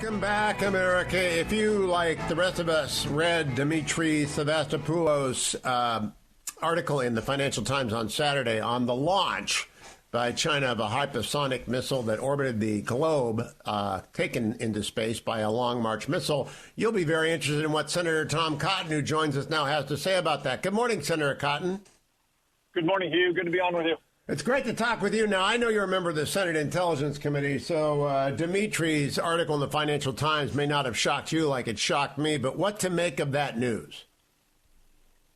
Welcome back, America. If you, like the rest of us, read Dimitri Sevastopoulos' article in the Financial Times on Saturday on the launch by China of a hypersonic missile that orbited the globe, taken into space by a Long March missile, you'll be very interested in what Senator Tom Cotton, who joins us now, has to say about that. Good morning, Senator Cotton. Good morning, Hugh. Good to be on with you. It's great to talk with you. Now, I know you're a member of the Senate Intelligence Committee, so Dimitri's article in the Financial Times may not have shocked you like it shocked me, but what to make of that news?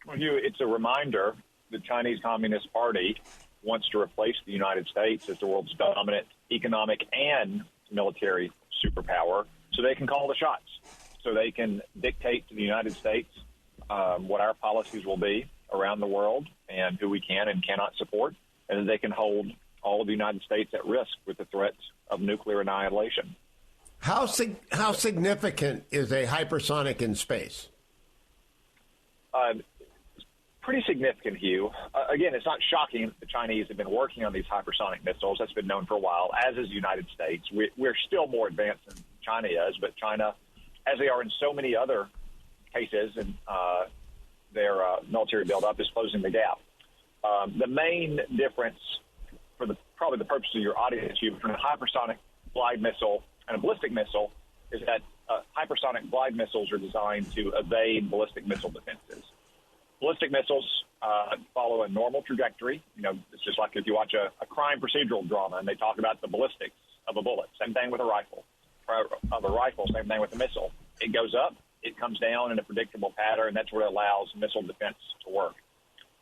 Well, Hugh, it's a reminder the Chinese Communist Party wants to replace the United States as the world's dominant economic and military superpower so they can call the shots, so they can dictate to the United States what our policies will be around the world and who we can and cannot support, and that they can hold all of the United States at risk with the threats of nuclear annihilation. How significant is a hypersonic in space? Pretty significant, Hugh. Again, it's not shocking that the Chinese have been working on these hypersonic missiles. That's been known for a while, as is the United States. We're still more advanced than China is, but China, as they are in so many other cases, and their military buildup is closing the gap. The main difference, for probably the purpose of your audience, between a hypersonic glide missile and a ballistic missile, is that hypersonic glide missiles are designed to evade ballistic missile defenses. Ballistic missiles follow a normal trajectory. You know, it's just like if you watch a crime procedural drama and they talk about the ballistics of a bullet. Same thing with a rifle. Same thing with a missile. It goes up, it comes down in a predictable pattern, and that's what allows missile defense to work.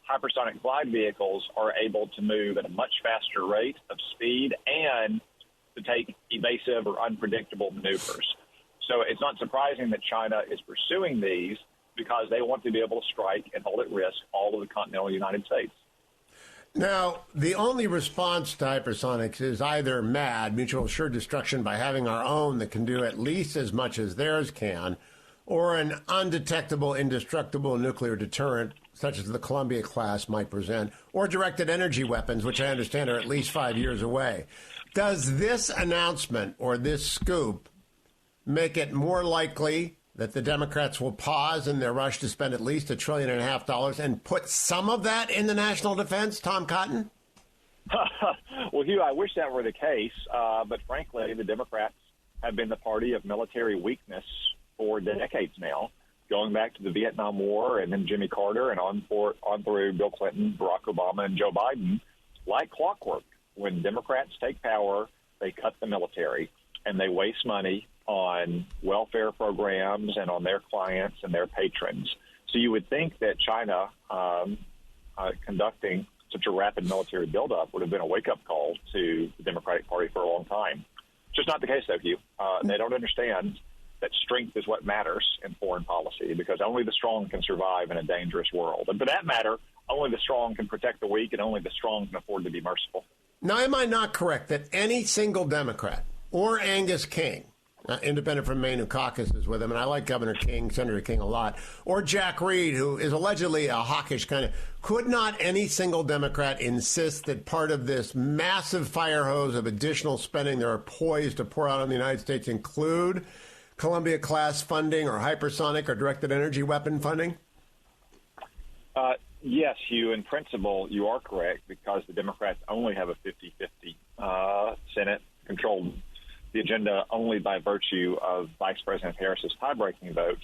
Hypersonic glide vehicles are able to move at a much faster rate of speed and to take evasive or unpredictable maneuvers. So it's not surprising that China is pursuing these because they want to be able to strike and hold at risk all of the continental United States. Now, the only response to hypersonics is either MAD, mutual assured destruction, by having our own that can do at least as much as theirs can, or an undetectable, indestructible nuclear deterrent, such as the Columbia class might present, or directed energy weapons, which I understand are at least 5 years away. Does this announcement or this scoop make it more likely that the Democrats will pause in their rush to spend at least $1.5 trillion and put some of that in the national defense? Tom Cotton? Well, Hugh, I wish that were the case, but frankly, the Democrats have been the party of military weakness for decades now, going back to the Vietnam War and then Jimmy Carter and on through Bill Clinton, Barack Obama, and Joe Biden. Like clockwork, when Democrats take power, they cut the military and they waste money on welfare programs and on their clients and their patrons. So you would think that China conducting such a rapid military buildup would have been a wake-up call to the Democratic Party for a long time. Just not the case, though, Hugh. They don't understand that strength is what matters in foreign policy, because only the strong can survive in a dangerous world. And for that matter, only the strong can protect the weak, and only the strong can afford to be merciful. Now, am I not correct that any single Democrat or Angus King, independent from Maine, who caucuses with him, and I like Governor King, Senator King a lot, or Jack Reed, who is allegedly a hawkish kind of, could not any single Democrat insist that part of this massive fire hose of additional spending they're poised to pour out on the United States include Columbia-class funding or hypersonic or directed energy weapon funding? Yes, Hugh, in principle, you are correct, because the Democrats only have a 50-50 Senate controlled the agenda only by virtue of Vice President Harris's tie-breaking vote.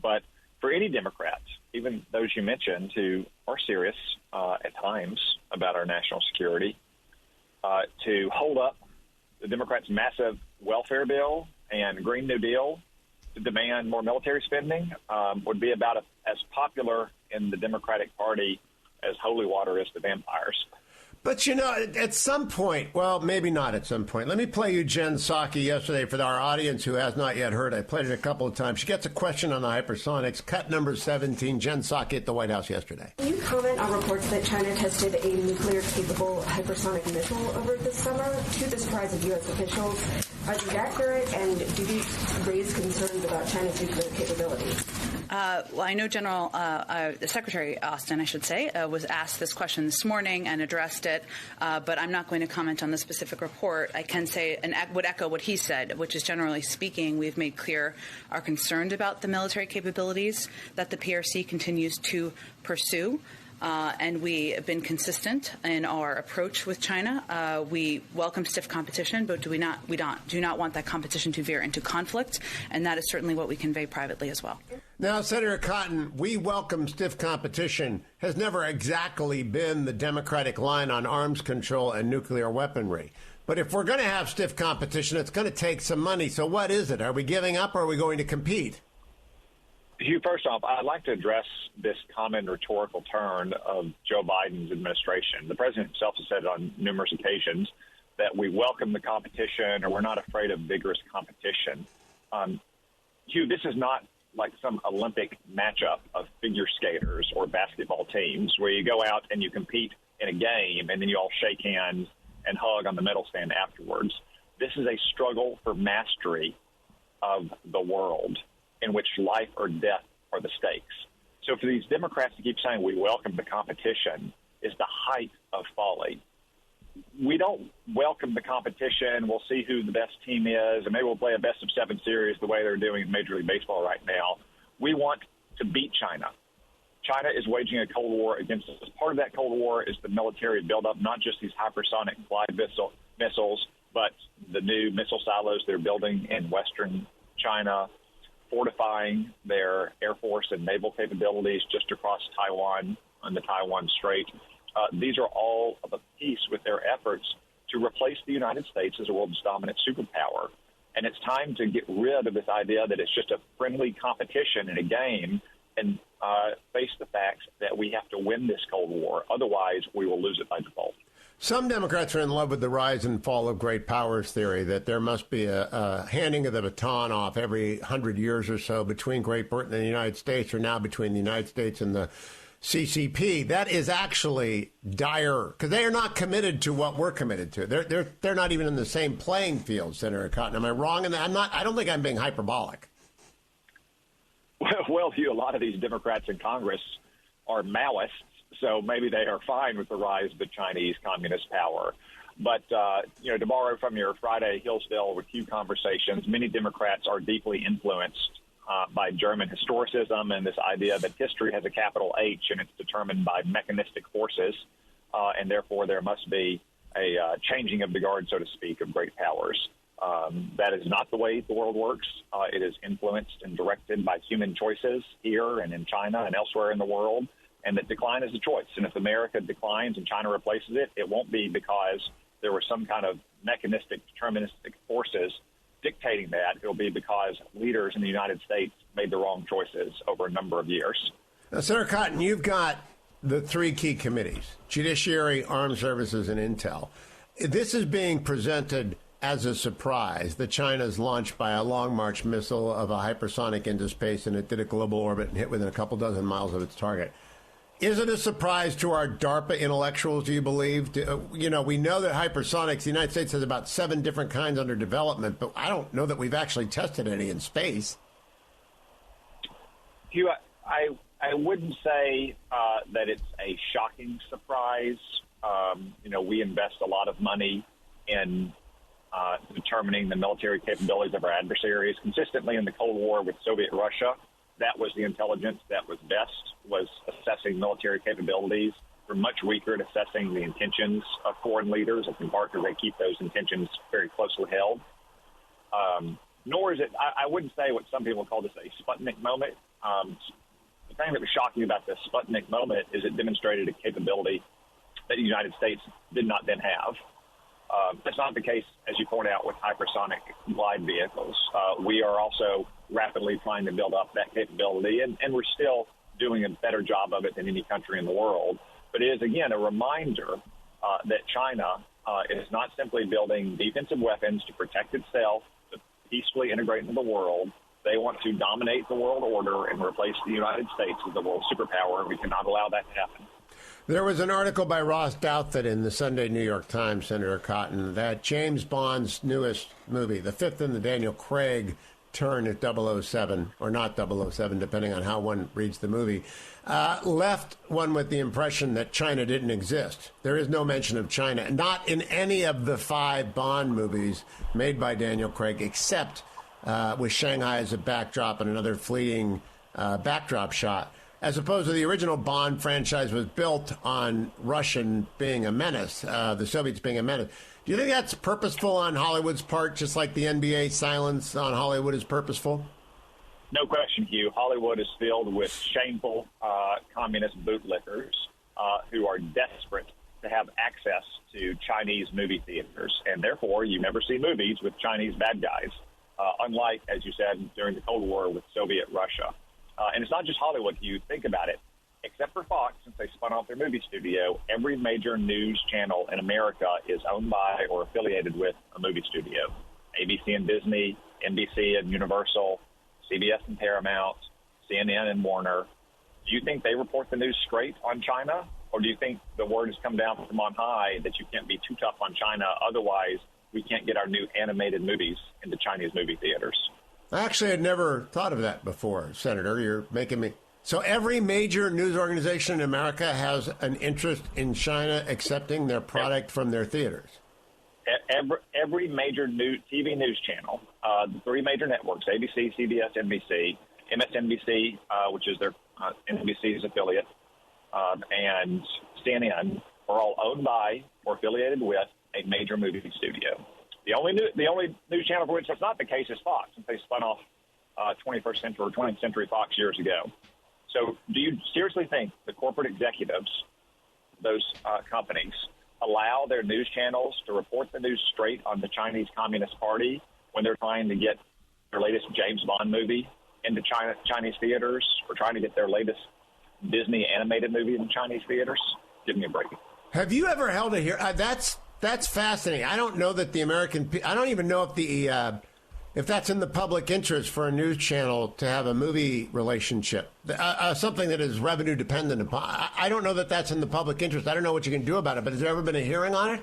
But for any Democrats, even those you mentioned who are serious at times about our national security, to hold up the Democrats' massive welfare bill and Green New Deal to demand more military spending would be about as popular in the Democratic Party as holy water is to vampires. But, you know, at some point, well, maybe not at some point. Let me play you Jen Psaki yesterday for our audience who has not yet heard. I played it a couple of times. She gets a question on the hypersonics. Cut number 17, Jen Psaki at the White House yesterday. Can you comment on reports that China tested a nuclear-capable hypersonic missile over this summer? To the surprise of U.S. officials, Are these accurate, and do these raise concerns about China's nuclear capabilities? Well, I know Secretary Austin, I should say, was asked this question this morning and addressed it, but I'm not going to comment on the specific report. I can say and would echo what he said, which is generally speaking, we've made clear our concern about the military capabilities that the PRC continues to pursue. And we have been consistent in our approach with China. We welcome stiff competition, but do not want that competition to veer into conflict, and that is certainly what we convey privately as well. Now, Senator Cotton, we welcome stiff competition has never exactly been the Democratic line on arms control and nuclear weaponry. But if we're going to have stiff competition, it's going to take some money. So what is it? Are we giving up, or are we going to compete? Hugh, first off, I'd like to address this common rhetorical turn of Joe Biden's administration. The president himself has said on numerous occasions that we welcome the competition or we're not afraid of vigorous competition. Hugh, this is not like some Olympic matchup of figure skaters or basketball teams where you go out and you compete in a game and then you all shake hands and hug on the medal stand afterwards. This is a struggle for mastery of the world, in which life or death are the stakes. So for these Democrats to keep saying we welcome the competition is the height of folly. We don't welcome the competition. We'll see who the best team is, and maybe we'll play a best-of-7 series the way they're doing in Major League Baseball right now. We want to beat China. China is waging a Cold War against us. Part of that Cold War is the military buildup, not just these hypersonic glide missiles, but the new missile silos they're building in western China, fortifying their air force and naval capabilities just across Taiwan on the Taiwan Strait. These are all of a piece with their efforts to replace the United States as the world's dominant superpower. And it's time to get rid of this idea that it's just a friendly competition in a game and face the facts that we have to win this Cold War. Otherwise, we will lose it by default. Some Democrats are in love with the rise and fall of great powers theory, that there must be a handing of the baton off every 100 years or so between Great Britain and the United States, or now between the United States and the CCP. That is actually dire, because they are not committed to what we're committed to. They're not even in the same playing field, Senator Cotton. Am I wrong in that? I don't think I'm being hyperbolic. Well, Hugh, a lot of these Democrats in Congress are Maoists, so maybe they are fine with the rise of the Chinese communist power. But, to borrow from your Friday Hillsdale with Hugh conversations, many Democrats are deeply influenced by German historicism and this idea that history has a capital H and it's determined by mechanistic forces, and therefore there must be a changing of the guard, so to speak, of great powers. That is not the way the world works. It is influenced and directed by human choices here and in China and elsewhere in the world, and that decline is a choice. And if America declines and China replaces it, it won't be because there were some kind of mechanistic, deterministic forces dictating that. It will be because leaders in the United States made the wrong choices over a number of years. Now, Senator Cotton, you've got the three key committees: Judiciary, Armed Services, and Intel. This is being presented as a surprise that China's launched by a Long March missile of a hypersonic into space, and it did a global orbit and hit within a couple dozen miles of its target. Is it a surprise to our DARPA intellectuals, do you believe? We know that hypersonics, the United States has about 7 different kinds under development, but I don't know that we've actually tested any in space. Hugh, I wouldn't say that it's a shocking surprise. We invest a lot of money in determining the military capabilities of our adversaries. Consistently in the Cold War with Soviet Russia, that was the intelligence that was best, was assessing military capabilities. We're much weaker at assessing the intentions of foreign leaders, in part because they keep those intentions very closely held. Nor is it, I wouldn't say what some people call this a Sputnik moment. The thing that was shocking about the Sputnik moment is it demonstrated a capability that the United States did not then have. That's not the case, as you point out, with hypersonic glide vehicles. We are also rapidly trying to build up that capability, and we're still doing a better job of it than any country in the world. But it is, again, a reminder that China is not simply building defensive weapons to protect itself, to peacefully integrate into the world. They want to dominate the world order and replace the United States as the world superpower. We cannot allow that to happen. There was an article by Ross Douthat in the Sunday New York Times, Senator Cotton, that James Bond's newest movie, the fifth in the Daniel Craig turn at 007, or not 007, depending on how one reads the movie, left one with the impression that China didn't exist. There is no mention of China, not in any of the 5 Bond movies made by Daniel Craig, except with Shanghai as a backdrop and another fleeting backdrop shot. As opposed to the original Bond franchise was built on Russian being a menace, the Soviets being a menace. Do you think that's purposeful on Hollywood's part, just like the NBA silence on Hollywood is purposeful? No question, Hugh. Hollywood is filled with shameful communist bootlickers who are desperate to have access to Chinese movie theaters. And therefore, you never see movies with Chinese bad guys, unlike, as you said, during the Cold War with Soviet Russia. And it's not just Hollywood, Hugh. Think about it. Except for Fox, since they spun off their movie studio, every major news channel in America is owned by or affiliated with a movie studio. ABC and Disney, NBC and Universal, CBS and Paramount, CNN and Warner. Do you think they report the news straight on China? Or do you think the word has come down from on high that you can't be too tough on China, otherwise we can't get our new animated movies into Chinese movie theaters? I actually had never thought of that before, Senator. You're making me... So every major news organization in America has an interest in China accepting their product from their theaters. Every major TV news channel, the 3 major networks, ABC, CBS, NBC, MSNBC, which is their NBC's affiliate, and CNN, are all owned by or affiliated with a major movie studio. The only news channel for which that's not the case is Fox, since they spun off 21st century or 20th century Fox years ago. So do you seriously think the corporate executives, those companies, allow their news channels to report the news straight on the Chinese Communist Party when they're trying to get their latest James Bond movie into Chinese theaters, or trying to get their latest Disney animated movie in Chinese theaters? Give me a break. Have you ever held a hearing? That's fascinating. I don't know that the American... I don't even know if that's in the public interest for a news channel to have a movie relationship, something that is revenue dependent upon. I don't know that that's in the public interest. I don't know what you can do about it, but has there ever been a hearing on it?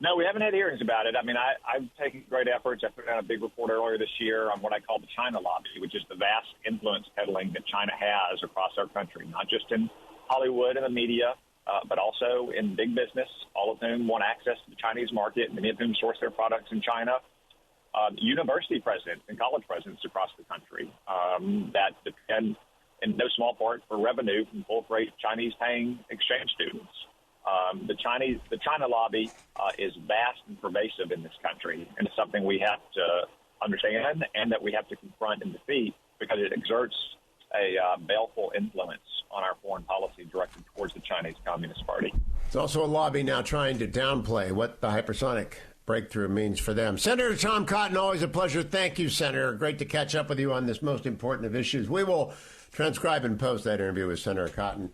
No, we haven't had hearings about it. I mean, I've taken great efforts. I put out a big report earlier this year on what I call the China lobby, which is the vast influence peddling that China has across our country, not just in Hollywood and the media, but also in big business, all of whom want access to the Chinese market, many of whom source their products in China. University presidents and college presidents across the country that depend in no small part for revenue from full-rate Chinese-paying exchange students. The China lobby is vast and pervasive in this country, and it's something we have to understand and that we have to confront and defeat, because it exerts a baleful influence on our foreign policy directed towards the Chinese Communist Party. It's also a lobby now trying to downplay what the hypersonic breakthrough means for them. Senator Tom Cotton, always a pleasure. Thank you, Senator. Great to catch up with you on this most important of issues. We will transcribe and post that interview with Senator Cotton.